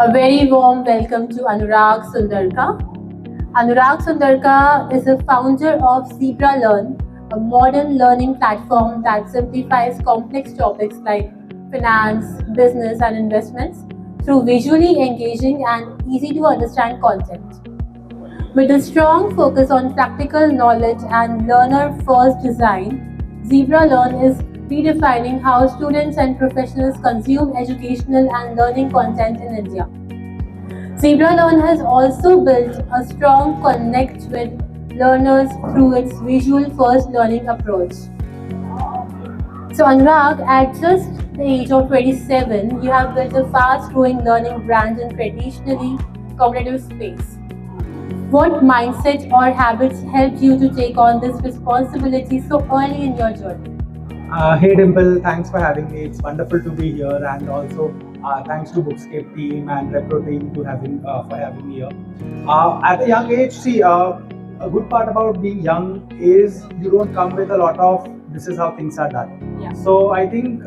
A very warm welcome to Anurag Sundarka. Anurag Sundarka is the founder of Zebra Learn, a modern learning platform that simplifies complex topics like finance, business, and investments through visually engaging and easy to understand content. With a strong focus on practical knowledge and learner first design, Zebra Learn is redefining how students and professionals consume educational and learning content in India. Zebra Learn has also built a strong connect with learners through its visual first learning approach. So, Anurag, at just the age of 27, you have built a fast growing learning brand in traditionally competitive space. What mindset or habits helped you to take on this responsibility so early in your journey? Hey Dimple, thanks for having me. It's wonderful to be here, and also thanks to Bookscape team and Repro team for having me here. At a young age, a good part about being young is you don't come with a lot of this is how things are done. Yeah. So I think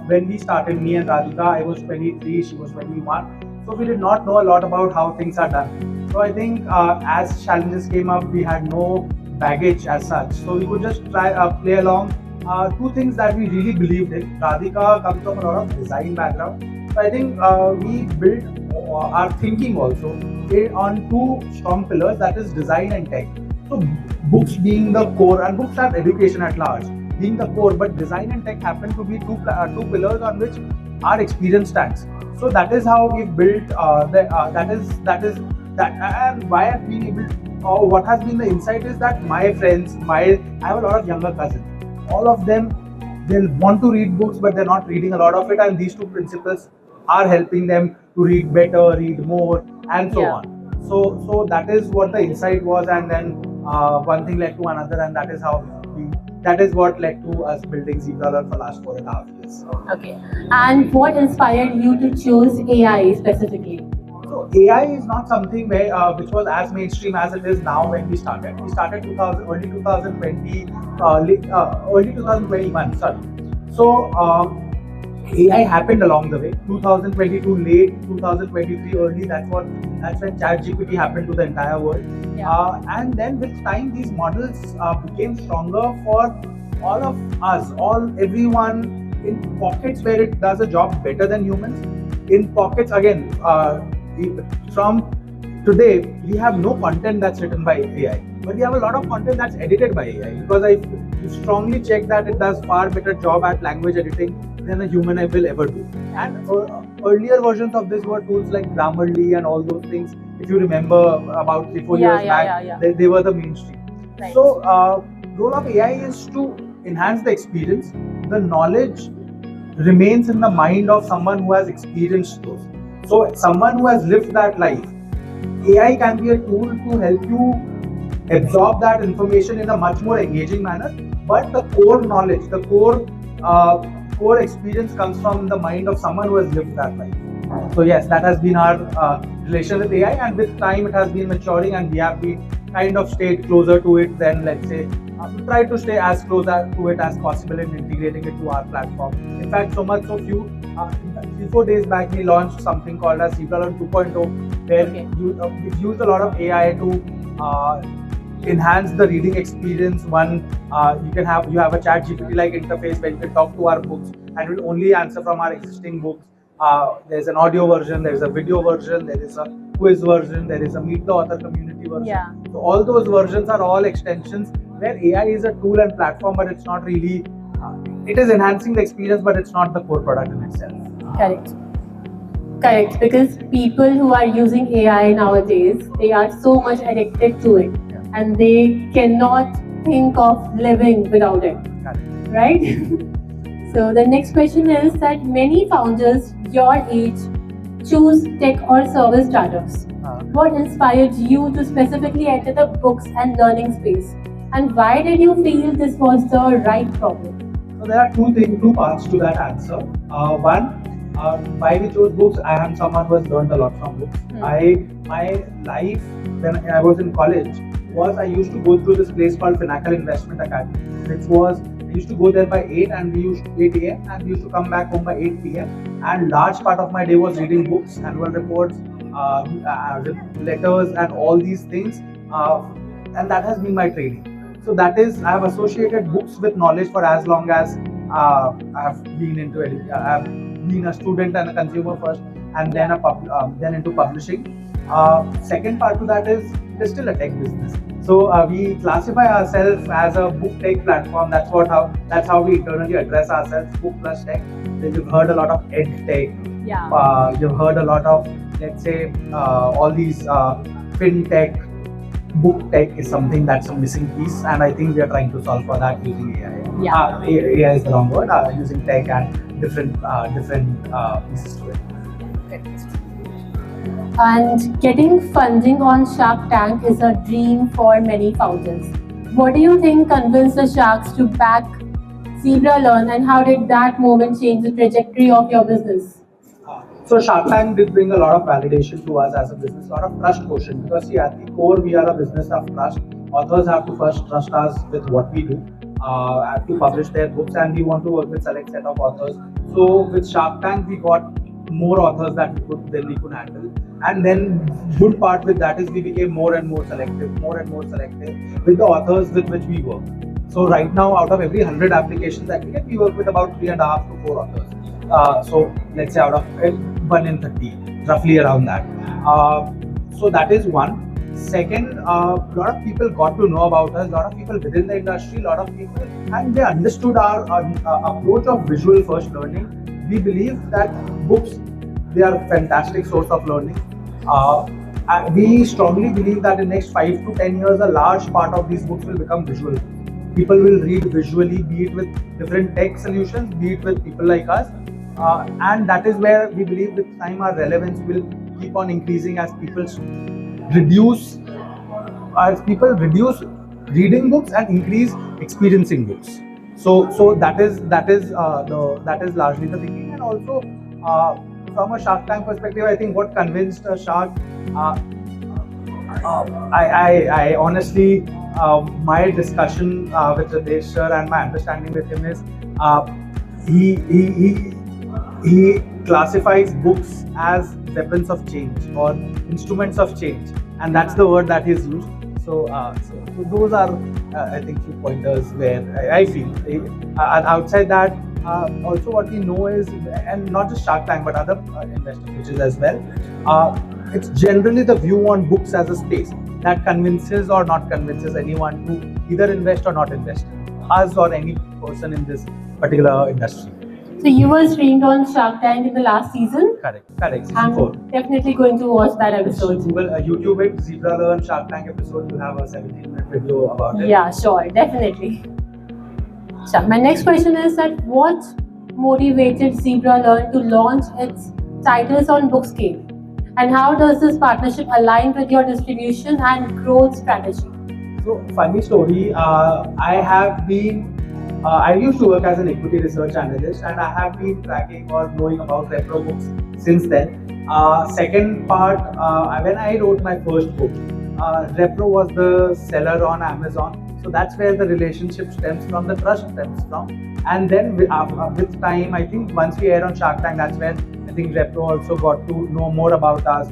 when we started, me and Radhika, I was 23, she was 21. So we did not know a lot about how things are done. So I think as challenges came up, we had no baggage as such. So we could just try play along. Two things that we really believed in. Radhika comes from a lot of design background. So I think we built our thinking also on two strong pillars, that is design and tech. So books being the core, and books are education at large, being the core, but design and tech happen to be two pillars on which our experience stands. So that is how we've built that, and why I've been able or what has been the insight is that my friends, I have a lot of younger cousins. All of them, they'll want to read books, but they're not reading a lot of it. And these two principles are helping them to read better, read more, and so on. So that is what the insight was, and then one thing led to another, and that is what led to us building Zebra Learn for the last 4.5 years. Okay. And what inspired you to choose AI specifically? So AI is not something which was as mainstream as it is now when we started. We started early 2020, early 2021. Sorry. So AI happened along the way. 2022 late, 2023 early. That's when ChatGPT happened to the entire world. Yeah. And then with time, these models became stronger for all of us, everyone in pockets where it does a job better than humans. In pockets again. From today, we have no content that's written by AI, but we have a lot of content that's edited by AI, because I strongly check that it does far better job at language editing than a human will ever do. And earlier versions of this were tools like Grammarly and all those things. If you remember, about 3-4 years back, they were the mainstream. Right. So, role of AI is to enhance the experience. The knowledge remains in the mind of someone who has experienced those. So someone who has lived that life, AI can be a tool to help you absorb that information in a much more engaging manner. But the core knowledge, the core experience comes from the mind of someone who has lived that life. So yes, that has been our relation with AI, and with time it has been maturing, and we have been kind of stayed closer to it than, let's say, we try to stay as close to it as possible in integrating it to our platform. In fact, so much so 3-4 days back, we launched something called as Zebra Learn 2.0, where we've used a lot of AI to enhance the reading experience. One, you have a ChatGPT-like interface where you can talk to our books, and it will only answer from our existing books. There's an audio version, there's a video version, there is a quiz version, there is a Meet the Author community version. Yeah. So all those versions are all extensions where AI is a tool and platform, but it's not really. It is enhancing the experience, but it's not the core product in itself. Correct. Because people who are using AI nowadays, they are so much addicted to it, and they cannot think of living without it. Correct. Right? So the next question is that many founders your age choose tech or service startups. What inspired you to specifically enter the books and learning space? And why did you feel this was the right problem? So there are two parts to that answer. One, why we chose books. I am someone who has learned a lot from books. My life when I was in college was I used to go through this place called Finacle Investment Academy, which was I used to go there by 8 a.m. and we used to come back home by 8 p.m. and large part of my day was reading books, annual reports, letters, and all these things, and that has been my training. So that is, I have associated books with knowledge for as long as I have been into I have been a student and a consumer first, and then then into publishing. Second part to that is it is still a tech business. So we classify ourselves as a book tech platform. That's how we internally address ourselves. Book plus tech. You've heard a lot of ed tech. Yeah. You've heard a lot of, let's say, all these fintech. Book tech is something that's a missing piece, and I think we are trying to solve for that using AI. Yeah. AI is the wrong word. Using tech and different pieces to it. And getting funding on Shark Tank is a dream for many founders. What do you think convinced the sharks to back Zebra Learn, and how did that moment change the trajectory of your business? So Shark Tank did bring a lot of validation to us as a business, a lot of trust quotient, because see, at the core we are a business of trust. Authors have to first trust us with what we do, have to publish their books, and we want to work with select set of authors. So with Shark Tank we got more authors than we could handle, and then good part with that is we became more and more selective with the authors with which we work. So right now, out of every 100 applications that we get, we work with about 3.5 to 4 authors. So let's say out of 1 in 30, roughly around that. So that is one. Second, a lot of people got to know about us, a lot of people within the industry, a lot of people, and they understood our approach of visual first learning. We believe that books, they are a fantastic source of learning. And we strongly believe that in the next 5 to 10 years, a large part of these books will become visual. People will read visually, be it with different tech solutions, be it with people like us. And that is where we believe with time our relevance will keep on increasing as people reduce reading books and increase experiencing books. So that is largely the thinking. And also from a Shark Tank perspective, I think what convinced a shark, I honestly, my discussion with Radesh sir and my understanding with him is he classifies books as weapons of change or instruments of change, and that's the word that he's used. So those are, I think, few pointers where I feel. Outside that, also what we know is, and not just Shark Tank but other investor pitches as well, it's generally the view on books as a space that convinces or not convinces anyone to either invest or not invest, us or any person in this particular industry. So you were streamed on Shark Tank in the last season? Correct. Season I'm 4. definitely going to watch that episode. Well, YouTube it, Zebra Learn Shark Tank episode, you'll have a 17-minute video about it. Yeah, sure, definitely. So my next question is that what motivated Zebra Learn to launch its titles on Bookscape? And how does this partnership align with your distribution and growth strategy? So, funny story, I used to work as an equity research analyst, and I have been tracking or knowing about Repro books since then. Second part, when I wrote my first book, Repro was the seller on Amazon. So that's where the relationship stems from, the trust stems from. And then with time, I think once we aired on Shark Tank, that's when I think Repro also got to know more about us.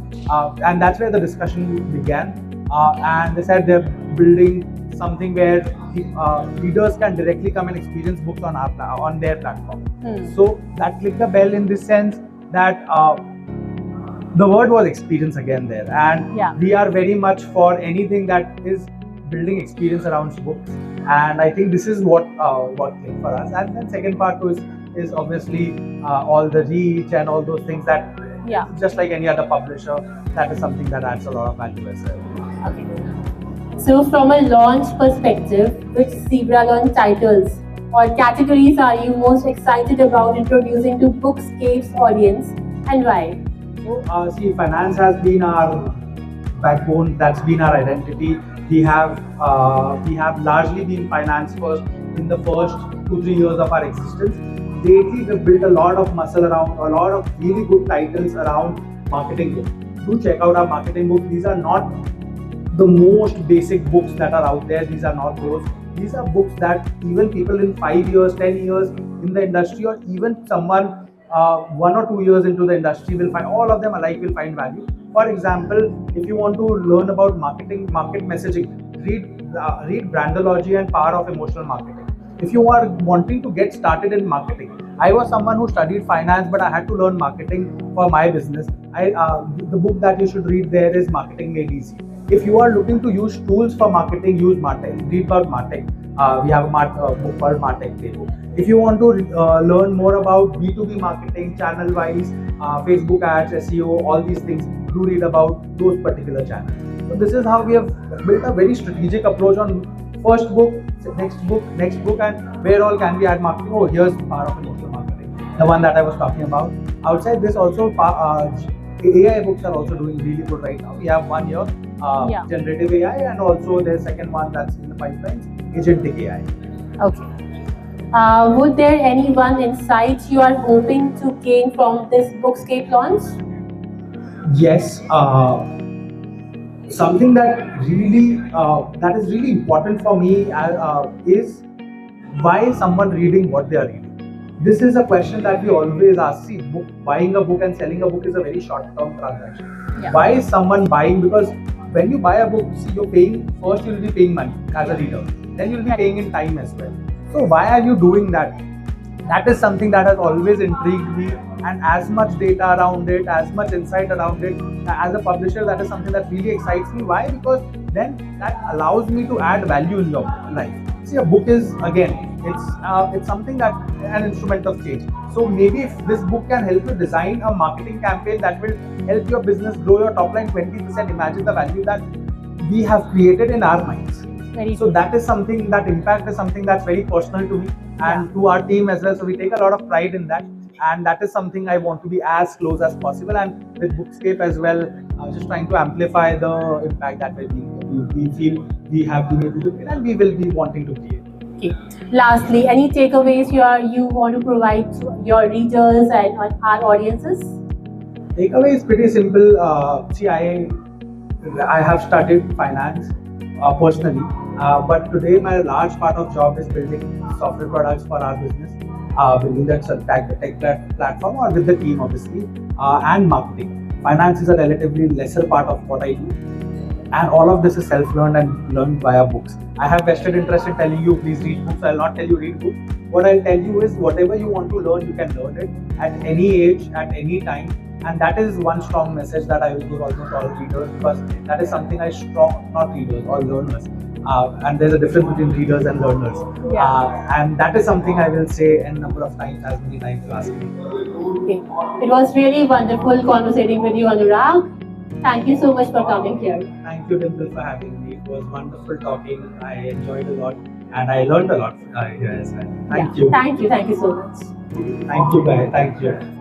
And that's where the discussion began. And they said they're building something where readers can directly come and experience books on their platform. So that clicked the bell in this sense that the word was experience again there, and we are very much for anything that is building experience around books, and I think this is what clicked for us. And then second part is obviously all the reach and all those things that just like any other publisher, that is something that adds a lot of value as well. Okay. So from a launch perspective, which Zebra Learn titles or categories are you most excited about introducing to Bookscape's audience, and why? So, see, finance has been our backbone. That's been our identity. We have largely been finance first in the first 2-3 years of our existence. Lately, we've built a lot of muscle around a lot of really good titles around marketing books. Do check out our marketing books. These are not the most basic books that are out there. These are not those. These are books that even people in 5 years, 10 years in the industry, or even someone 1 or 2 years into the industry will find, all of them alike will find value. For example, if you want to learn about marketing, market messaging, read Brandology and Power of Emotional Marketing. If you are wanting to get started in marketing, I was someone who studied finance, but I had to learn marketing for my business. The book that you should read there is Marketing Made Easy. If you are looking to use tools for marketing, use Martech. Read about Martech. We have a book called Martech Playbook. If you want to learn more about B2B marketing, channel-wise, Facebook ads, SEO, all these things, do read about those particular channels. So this is how we have built a very strategic approach on first book, next book, and where all can we add marketing? Oh, here's Power of Emotional Marketing, the one that I was talking about. Outside this, also AI books are also doing really good right now. We have one here, generative AI, and also there's second one that's in the pipeline, agentic AI. Okay. Would there any one insight you are hoping to gain from this Bookscape launch? Yes. Something that is really important for me is why someone reading what they are reading. This is a question that we always ask. See, buying a book and selling a book is a very short-term transaction. Yeah. Why is someone buying? Because when you buy a book, see, you're paying, first you'll be paying money as a reader, then you'll be paying in time as well. So why are you doing that? That is something that has always intrigued me, and as much data around it, as much insight around it, as a publisher, that is something that really excites me. Why? Because then that allows me to add value in your life. See, a book is, again, it's something that an instrument of change. So maybe if this book can help you design a marketing campaign that will help your business grow your top line 20%, imagine the value that we have created in our minds. So that is something, that impact is something that's very personal to me and to our team as well. So we take a lot of pride in that, and that is something I want to be as close as possible. And with Bookscape as well, just trying to amplify the impact that we feel we have been able to create, and we will be wanting to create. Okay. Lastly, any takeaways you want to provide to your readers and our audiences? Takeaway is pretty simple. See, I have studied finance personally, but today my large part of job is building software products for our business, building that tech platform, or with the team obviously, and marketing. Finance is a relatively lesser part of what I do, and all of this is self-learned and learned via books. I have vested interest in telling you, please read books. I'll not tell you read books. What I'll tell you is, whatever you want to learn, you can learn it at any age, at any time. And that is one strong message that I will give almost all readers, because that is something not readers, all learners. And there's a difference between readers and learners. And that is something I will say a number of times, as many times you ask me. Okay. It was really wonderful conversating with you, Anurag. Thank you so much for coming here. Thank you, Dimple, for having me. It was wonderful talking. I enjoyed a lot, and I learned a lot here as well. Thank you. Thank you so much. Thank you, guys. Thank you.